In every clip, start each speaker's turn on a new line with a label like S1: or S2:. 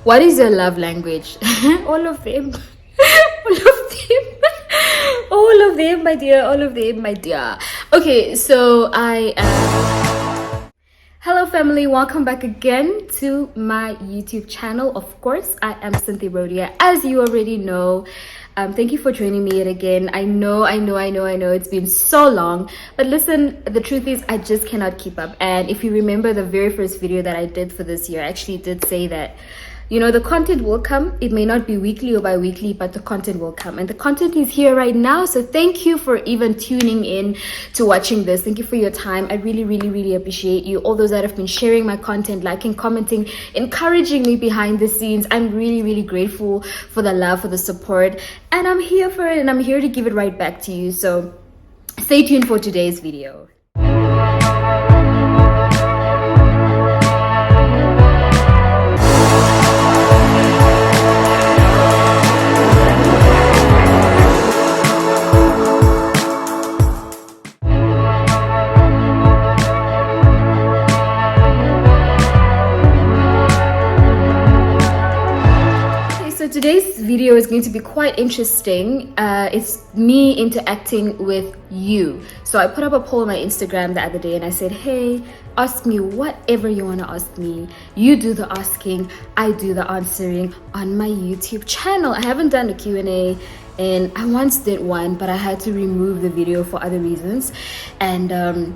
S1: What is your love language? All of them. All of them. All of them, my dear. All of them, my dear. Okay, so I am... Hello family, welcome back again to my YouTube channel. Of course, I am Cynthia Rhodia, as you already know. Thank you for joining me yet again. I know it's been so long, but listen, the truth is I just cannot keep up. And if you remember the very first video that I did for this year, I actually did say that, you know, the content will come. It may not be weekly or bi-weekly, but the content will come, and the content is here right now. So thank you for even tuning in to watching this. Thank you for your time. I really appreciate you, all those that have been sharing my content, liking, commenting, encouraging me behind the scenes. I'm really grateful for the love, for the support, and I'm here for it, and I'm here to give it right back to you. So stay tuned for today's video. Today's video is going to be quite interesting. It's me interacting with you. So I put up a poll on my Instagram the other day and I said, hey, ask me whatever you want to ask me. You do the asking, I do the answering on my YouTube channel. I haven't done a Q&A, and I once did one, but I had to remove the video for other reasons. And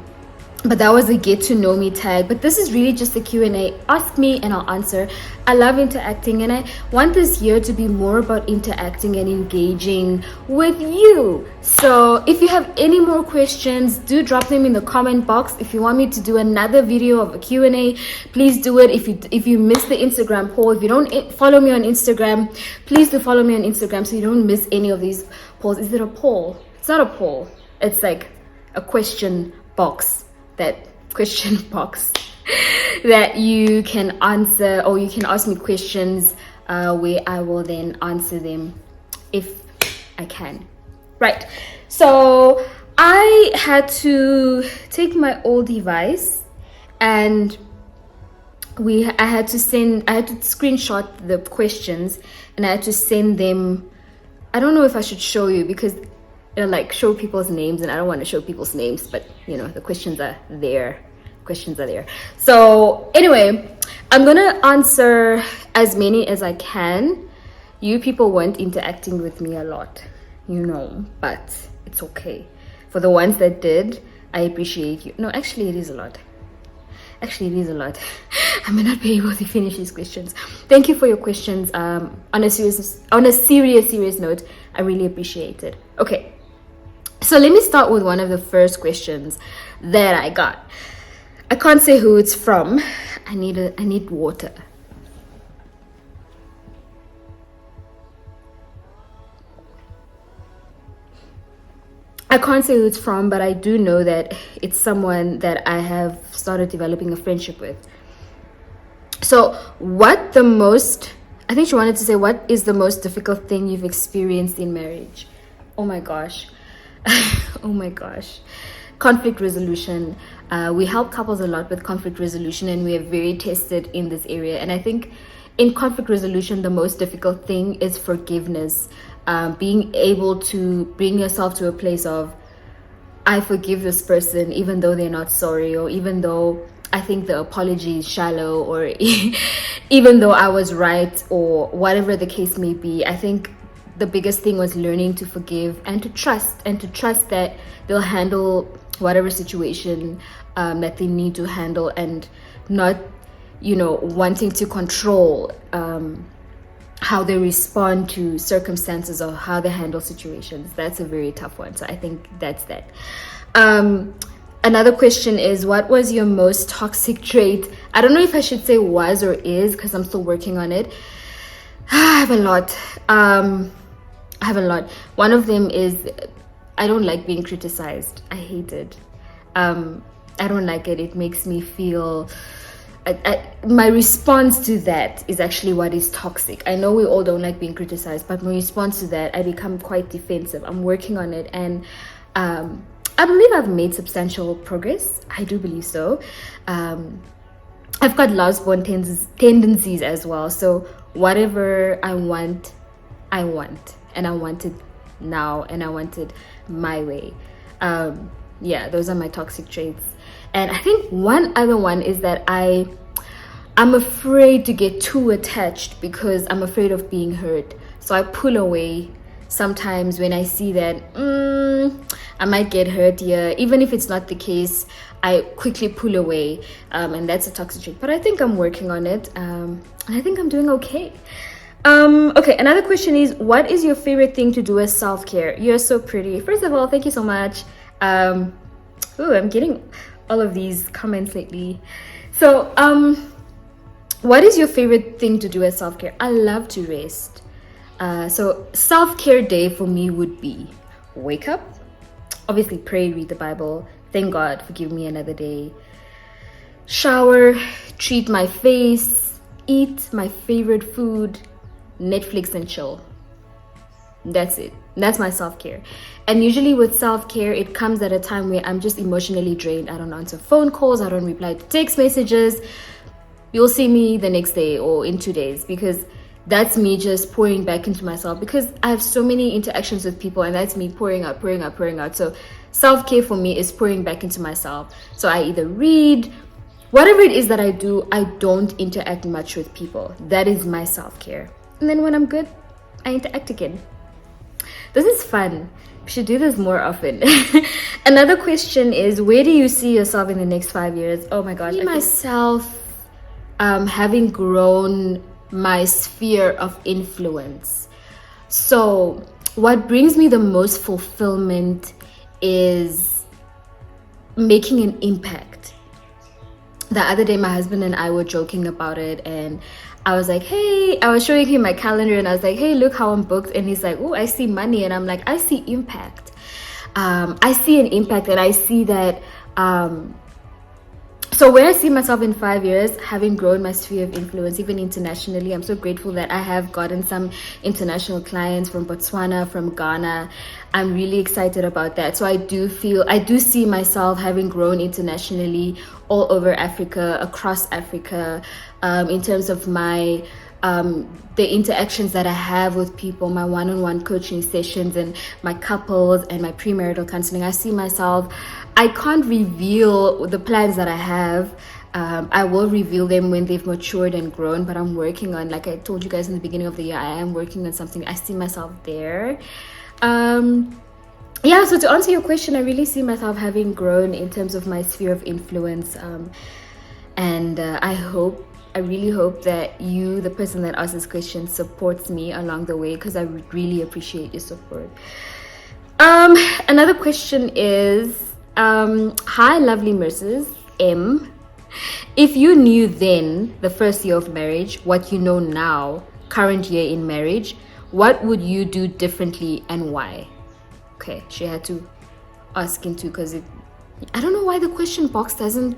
S1: but that was a get to know me tag. But this is really just a Q&A. Ask me and I'll answer. I love interacting, and I want this year to be more about interacting and engaging with you. So if you have any more questions, do drop them in the comment box. If you want me to do another video of a Q&A, please do it. If you missed the Instagram poll, if you don't follow me on Instagram, please do follow me on Instagram so you don't miss any of these polls. Is it a poll? It's not a poll. It's like a question box. That question box that you can answer, or you can ask me questions where I will then answer them if I can. Right, so I had to take my old device, and I had to screenshot the questions, and I had to send them. I don't know if I should show you, because like show people's names, and I don't want to show people's names, but you know, the questions are there. So anyway, I'm gonna answer as many as I can. You people weren't interacting with me a lot, you know, but it's okay. For the ones that did, I appreciate you. No, actually it is a lot. I may not be able to finish these questions. Thank you for your questions. On a serious note, I really appreciate it. Okay, so let me start with one of the first questions that I got. I can't say who it's from. I need water. I can't say who it's from, but I do know that it's someone that I have started developing a friendship with. So I think she wanted to say, what is the most difficult thing you've experienced in marriage? Oh my gosh. Conflict resolution. We help couples a lot with conflict resolution, and we are very tested in this area. And I think in conflict resolution, the most difficult thing is forgiveness. Being able to bring yourself to a place of, I forgive this person even though they're not sorry, or even though I think the apology is shallow, or even though I was right, or whatever the case may be. I think the biggest thing was learning to forgive and to trust that they'll handle whatever situation that they need to handle, and not, you know, wanting to control how they respond to circumstances or how they handle situations. That's a very tough one. So I think that's that. Another question is, what was your most toxic trait? I don't know if I should say was or is, because I'm still working on it. I have a lot. One of them is, I don't like being criticized. I hate it. I don't like it. It makes me feel... my response to that is actually what is toxic. I know we all don't like being criticized, but my response to that, I become quite defensive. I'm working on it, and I believe I've made substantial progress. I do believe so. I've got lost born tendencies as well. So whatever I want, and I want it now, and I want it my way. Yeah, those are my toxic traits. And I think one other one is that I'm afraid to get too attached because I'm afraid of being hurt. So I pull away sometimes when I see that I might get hurt here. Even if it's not the case, I quickly pull away, and that's a toxic trait. But I think I'm working on it, and I think I'm doing okay. Okay, another question is, what is your favorite thing to do as self-care? You're so pretty. First of all, thank you so much. I'm getting all of these comments lately. So, what is your favorite thing to do as self-care? I love to rest. So self-care day for me would be wake up, obviously pray, read the Bible, thank God for giving me another day, shower, treat my face, eat my favorite food, Netflix and chill. That's it. That's my self-care. And usually with self-care, it comes at a time where I'm just emotionally drained. I don't answer phone calls, I don't reply to text messages. You'll see me the next day or in 2 days, because that's me just pouring back into myself, because I have so many interactions with people, and that's me pouring out. So self-care for me is pouring back into myself. So I either read, whatever it is that I do, I don't interact much with people. That is my self-care. And then when I'm good, I interact again. This is fun. We should do this more often. Another question is, where do you see yourself in the next 5 years? Oh my gosh. I see myself having grown my sphere of influence. So what brings me the most fulfillment is making an impact. The other day, my husband and I were joking about it, and I was like, hey, I was showing him my calendar, and I was like, hey, look how I'm booked. And he's like, oh, I see money. And I'm like, I see impact. I see an impact, and I see that. So where I see myself in 5 years, having grown my sphere of influence, even internationally, I'm so grateful that I have gotten some international clients from Botswana, from Ghana. I'm really excited about that. So I do see myself having grown internationally, all over Africa, across Africa, in terms of my the interactions that I have with people, my one-on-one coaching sessions, and my couples, and my premarital counseling. I see myself, I can't reveal the plans that I have. I will reveal them when they've matured and grown, but I'm working on, like I told you guys in the beginning of the year, I am working on something. I see myself there. Yeah, so to answer your question, I really see myself having grown in terms of my sphere of influence. And I really hope that you, the person that asked this question, supports me along the way, because I would really appreciate your support. Another question is, hi, lovely Mrs. M. If you knew then, the first year of marriage, what you know now, current year in marriage, what would you do differently and why? Okay, she had to ask into, because I don't know why the question box doesn't,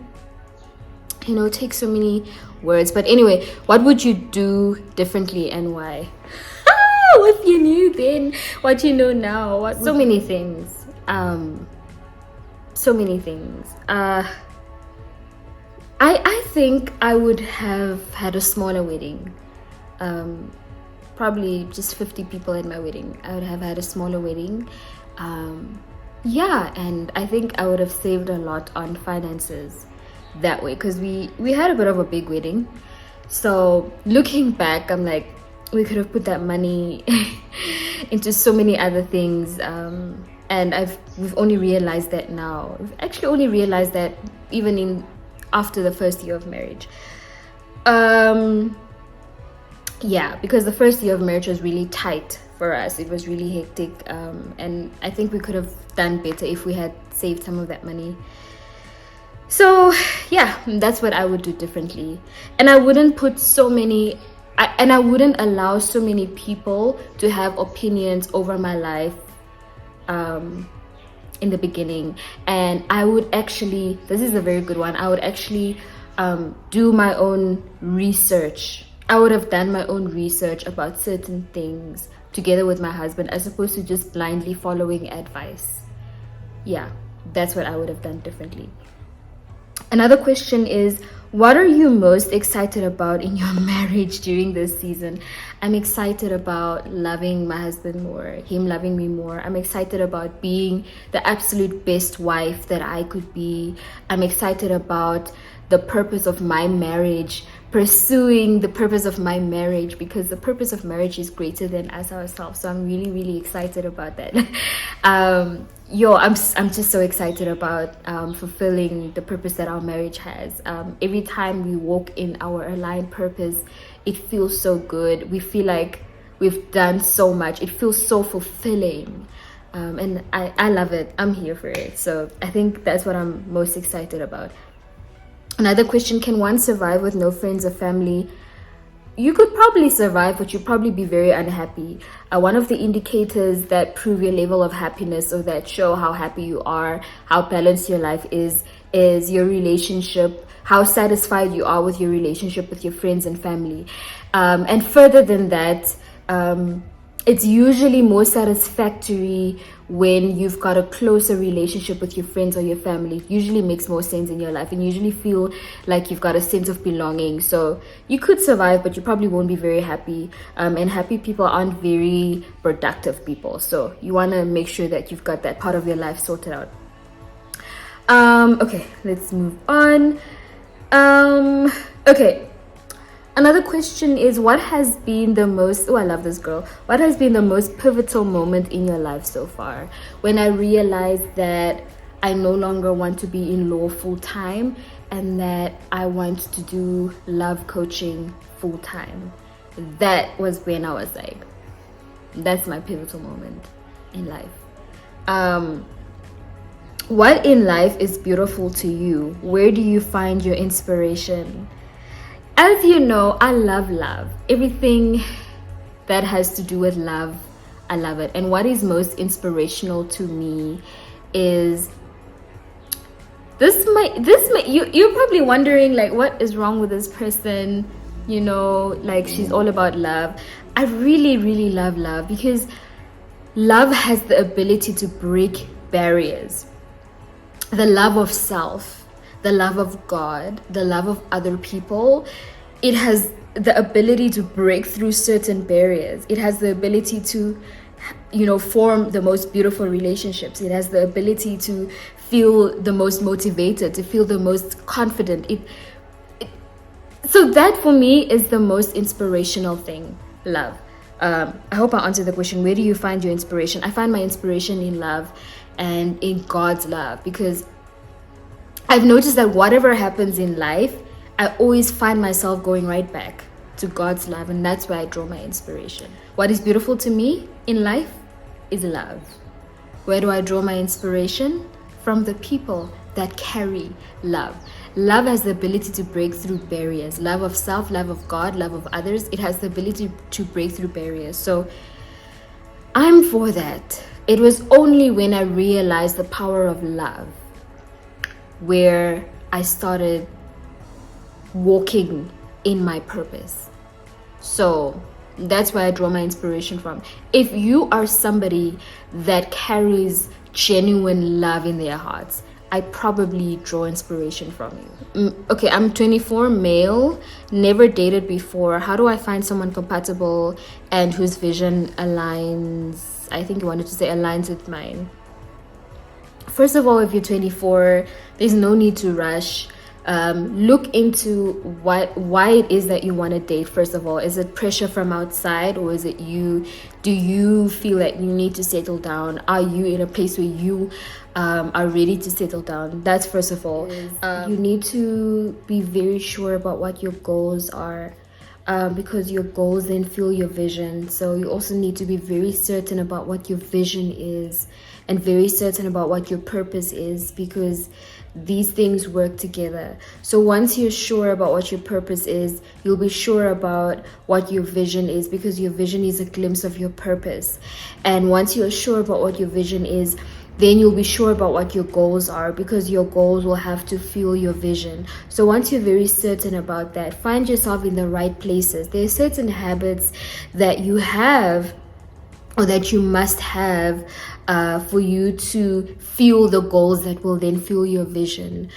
S1: take so many words. But anyway, what would you do differently and why? If you knew then what you know now, so many things. I think I would have had a smaller wedding. Probably just 50 people at my wedding. I would have had a smaller wedding. Yeah, and I think I would have saved a lot on finances that way, because we had a bit of a big wedding. So looking back, I'm like, we could have put that money into so many other things, and we've only realized that now. We've actually only realized that even after the first year of marriage. Yeah, because the first year of marriage was really tight for us. It was really hectic, and I think we could have done better if we had saved some of that money. So yeah, that's what I would do differently. And I wouldn't put I wouldn't allow so many people to have opinions over my life in the beginning. And I would actually, this is a very good one, I would actually do my own research. I would have done my own research about certain things together with my husband, as opposed to just blindly following advice. Yeah, that's what I would have done differently. Another question is, what are you most excited about in your marriage during this season? I'm excited about loving my husband more, him loving me more. I'm excited about being the absolute best wife that I could be. I'm excited about the purpose of my marriage, pursuing the purpose of my marriage, because the purpose of marriage is greater than us ourselves. So I'm really, really excited about that. I'm just so excited about fulfilling the purpose that our marriage has. Every time we walk in our aligned purpose, it feels so good. We feel like we've done so much. It feels so fulfilling. And I love it. I'm here for it. So I think that's what I'm most excited about. Another question, can one survive with no friends or family? You could probably survive, but you'd probably be very unhappy. One of the indicators that prove your level of happiness, or that show how happy you are, how balanced your life is your relationship, how satisfied you are with your relationship with your friends and family. And further than that, it's usually more satisfactory when you've got a closer relationship with your friends or your family. It usually makes more sense in your life, and you usually feel like you've got a sense of belonging. So you could survive, but you probably won't be very happy. And happy people aren't very productive people. So you want to make sure that you've got that part of your life sorted out. Okay, let's move on. Okay. Another question is, what has been the most, I love this girl. What has been the most pivotal moment in your life so far? When I realized that I no longer want to be in law full time, and that I want to do love coaching full time. That was when I was like, that's my pivotal moment in life. What in life is beautiful to you? Where do you find your inspiration? As you know, I love love. Everything that has to do with love, I love it. And what is most inspirational to me is you're probably wondering, like, what is wrong with this person? You know, like, she's all about love. I really, really love love, because love has the ability to break barriers. The love of self, the love of God, the love of other people, it has the ability to break through certain barriers. It has the ability to, form the most beautiful relationships. It has the ability to feel the most motivated, to feel the most confident. So that for me is the most inspirational thing, love. I hope I answered the question. Where do you find your inspiration? I find my inspiration in love and in God's love, because I've noticed that whatever happens in life, I always find myself going right back to God's love, and that's where I draw my inspiration. What is beautiful to me in life is love. Where do I draw my inspiration? From the people that carry love. Love has the ability to break through barriers. Love of self, love of God, love of others. It has the ability to break through barriers. So I'm for that. It was only when I realized the power of love where I started walking in my purpose. So that's where I draw my inspiration from. If you are somebody that carries genuine love in their hearts, I probably draw inspiration from you. Okay, I'm 24, male, never dated before. How do I find someone compatible and whose vision aligns? I think you wanted to say aligns with mine. First of all, if you're 24, there's no need to rush. Look into why it is that you want to date. First of all, is it pressure from outside, or is it you? Do you feel like you need to settle down? Are you in a place where you are ready to settle down? That's first of all. You need to be very sure about what your goals are, because your goals then fuel your vision. So you also need to be very certain about what your vision is, and very certain about what your purpose is, because these things work together. So once you're sure about what your purpose is, you'll be sure about what your vision is, because your vision is a glimpse of your purpose. And once you're sure about what your vision is, then you'll be sure about what your goals are, because your goals will have to fuel your vision. So once you're very certain about that, find yourself in the right places. There are certain habits that you have or that you must have for you to fuel the goals that will then fuel your vision.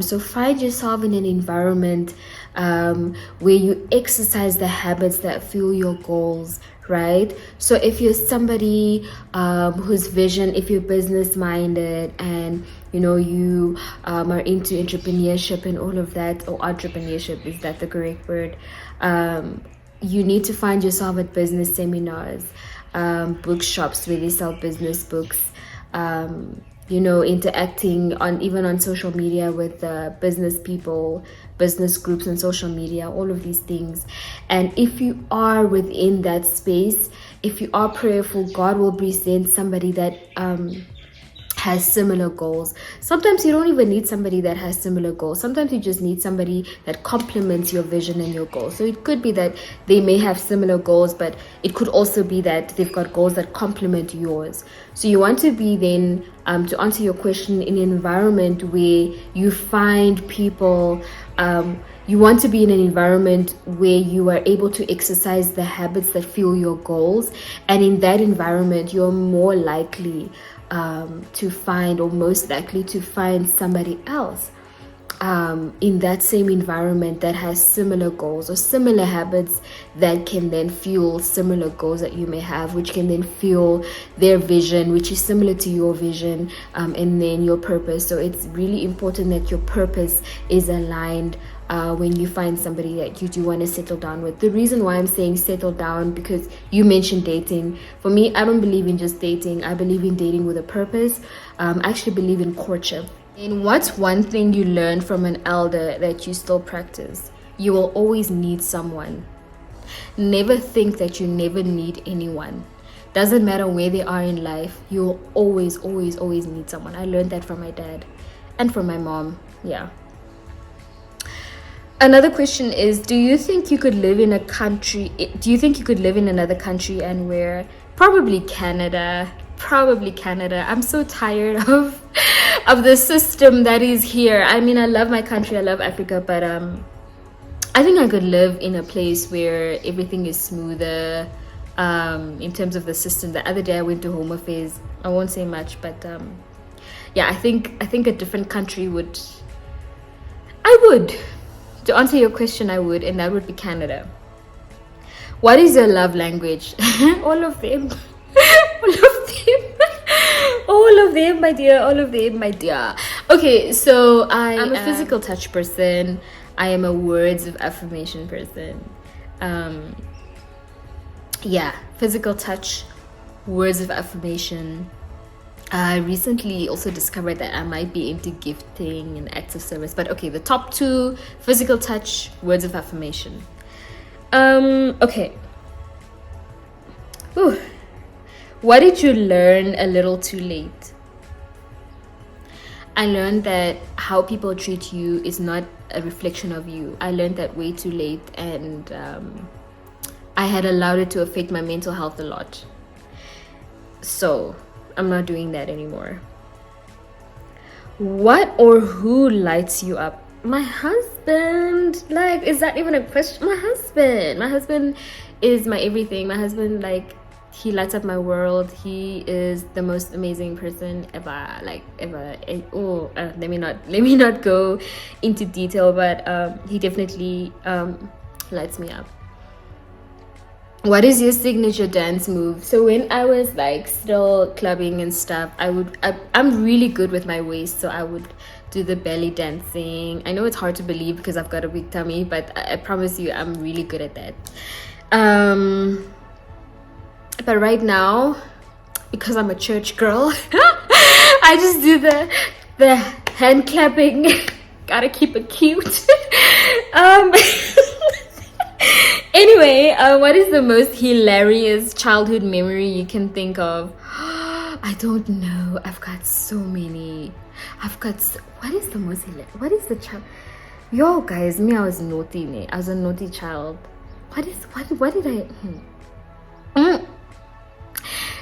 S1: So find yourself in an environment where you exercise the habits that fuel your goals, right? So if you're somebody whose vision, if you're business minded and you are into entrepreneurship and all of that, or entrepreneurship, is that the correct word? You need to find yourself at business seminars, bookshops where they sell business books, interacting on social media with business people, business groups on social media, all of these things. And if you are within that space, if you are prayerful, God will present somebody that has similar goals. Sometimes you don't even need somebody that has similar goals. Sometimes you just need somebody that complements your vision and your goals. So it could be that they may have similar goals, but it could also be that they've got goals that complement yours. So you want to be then, to answer your question, in an environment where you find people, you want to be in an environment where you are able to exercise the habits that fuel your goals. And in that environment, you're more likely to find, or most likely to find, somebody else in that same environment that has similar goals or similar habits that can then fuel similar goals that you may have, which can then fuel their vision, which is similar to your vision, and then your purpose. So it's really important that your purpose is aligned when you find somebody that you do want to settle down with. The reason why I'm saying settle down, because you mentioned dating. For me, I don't believe in just dating. I believe in dating with a purpose. I actually believe in courtship. And what's one thing you learned from an elder that you still practice? You will always need someone. Never think that you never need anyone. Doesn't matter where they are in life, you'll always, always, always need someone. I learned that from my dad and from my mom. Yeah. Another question is, do you think you could live in another country and where? Probably Canada. I'm so tired of the system that is here. I mean, I love my country, I love Africa, but I think I could live in a place where everything is smoother in terms of the system. The other day I went to Home Affairs. I won't say much, but yeah, I think a different country would. To answer your question, I would, and that would be Canada. What is your love language? All of them. All of them, my dear. Okay, so I'm a physical touch person. I am a words of affirmation person. Physical touch, words of affirmation. I recently also discovered that I might be into gifting and acts of service. But okay, the top two: physical touch, words of affirmation. Okay. Ooh. What did you learn a little too late? I learned that how people treat you is not a reflection of you. I learned that way too late, and I had allowed it to affect my mental health a lot. So I'm not doing that anymore. What or who lights you up? My husband. Like, is that even a question? My husband is my everything. My husband, like, he lights up my world. He is the most amazing person ever. Let me not go into detail, but he definitely lights me up. What is your signature dance move? So when I was like still clubbing and stuff, I'm really good with my waist, so I would do the belly dancing. I know it's hard to believe because I've got a big tummy, but I promise you I'm really good at that. But right now, because I'm a church girl, I just do the hand clapping. Gotta keep it cute. Anyway, what is the most hilarious childhood memory you can think of? I don't know. I've got so many. What is the most hilarious? What is the child? Yo, guys, I was naughty. I was a naughty child. What did I?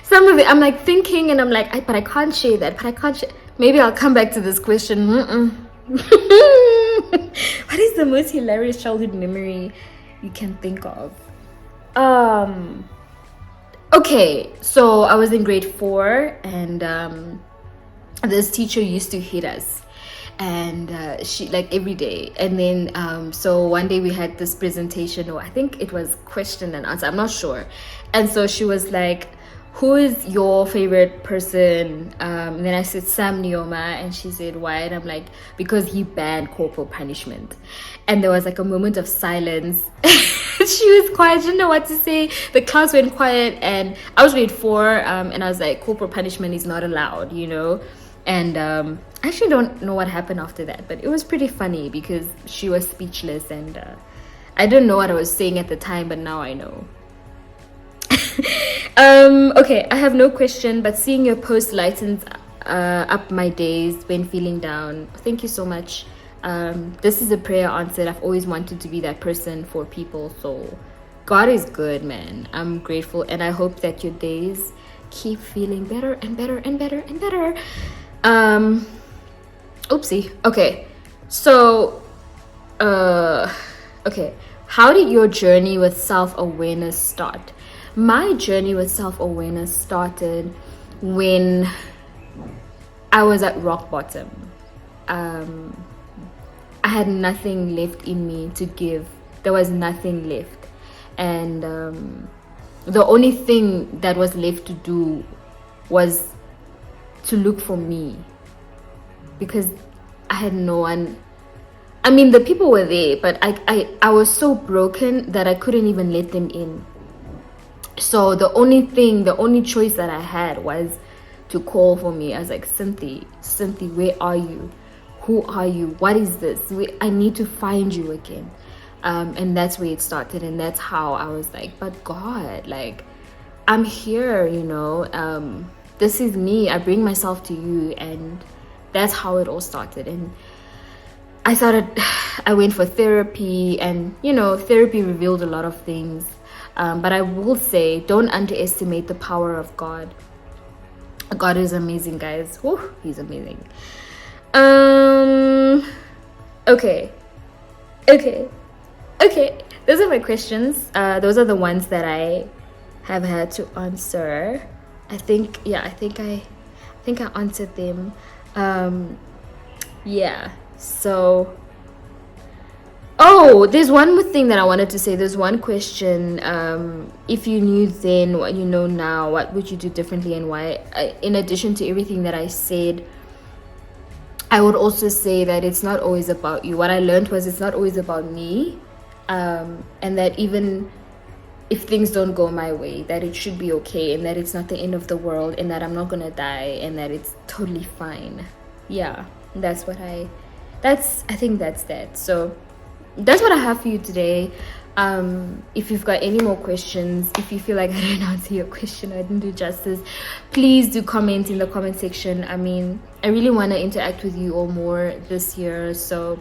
S1: Some of it, I'm like thinking, and I'm like, but I can't share that. Maybe I'll come back to this question. What is the most hilarious childhood memory you can think of? Okay, Okay, so I was in grade 4, and this teacher used to hit us, and she, like, every day. And then so one day we had this presentation, or I think it was question and answer, I'm not sure. And so she was like, who is your favorite person? And then I said Sam Neoma, and she said, why? And I'm like, because he banned corporal punishment. And there was like a moment of silence. She was quiet, she didn't know what to say. The class went quiet, and I was grade 4, and I was like, corporal punishment is not allowed, you know. And I actually don't know what happened after that, but it was pretty funny because she was speechless, and I didn't know what I was saying at the time, but now I know. Okay, I have no question, but seeing your post lightens up my days when feeling down. Thank you so much. This is a prayer answered. I've always wanted to be that person for people, so God is good, man. I'm grateful, and I hope that your days keep feeling better and better and better and better. Oopsie. Okay, so okay, how did your journey with self-awareness start? My journey with self-awareness started when I was at rock bottom. I had nothing left in me to give. There was nothing left, and the only thing that was left to do was to look for me, because I had no one. I mean, the people were there, but I was so broken that I couldn't even let them in. So the only choice that I had was to call for me. I was like, Cynthia, where are you? Who are you? What is this? I need to find you again. And that's where it started, and that's how I was like, but God, like, I'm here, you know. This is me. I bring myself to you, and that's how it all started. And I went for therapy, and you know, therapy revealed a lot of things. But I will say, don't underestimate the power of God. God is amazing, guys. Whew, he's amazing. Okay. Those are my questions. Those are the ones that I have had to answer. I think I answered them. Yeah. So. Oh, there's one more thing that I wanted to say. There's one question. If you knew then what you know now, what would you do differently and why? In addition to everything that I said, I would also say that it's not always about you. What I learned was it's not always about me, and that even if things don't go my way, that it should be okay, and that it's not the end of the world, and that I'm not gonna die, and that it's totally fine. Yeah, I think that's that. So that's what I have for you today. If you've got any more questions, if you feel like I didn't answer your question or I didn't do justice, please do comment in the comment section. I mean, I really want to interact with you all more this year, so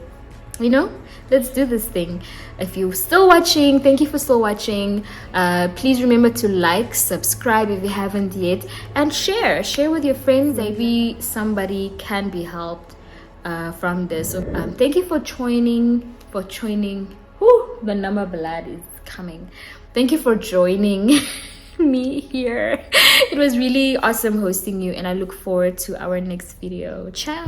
S1: you know, let's do this thing. If you're still watching, thank you for still watching. Please remember to like, subscribe if you haven't yet, and share with your friends. Maybe somebody can be helped from this. So thank you for joining. Whew, the number blood is coming. Thank you for joining me here. It was really awesome hosting you, and I look forward to our next video. Ciao.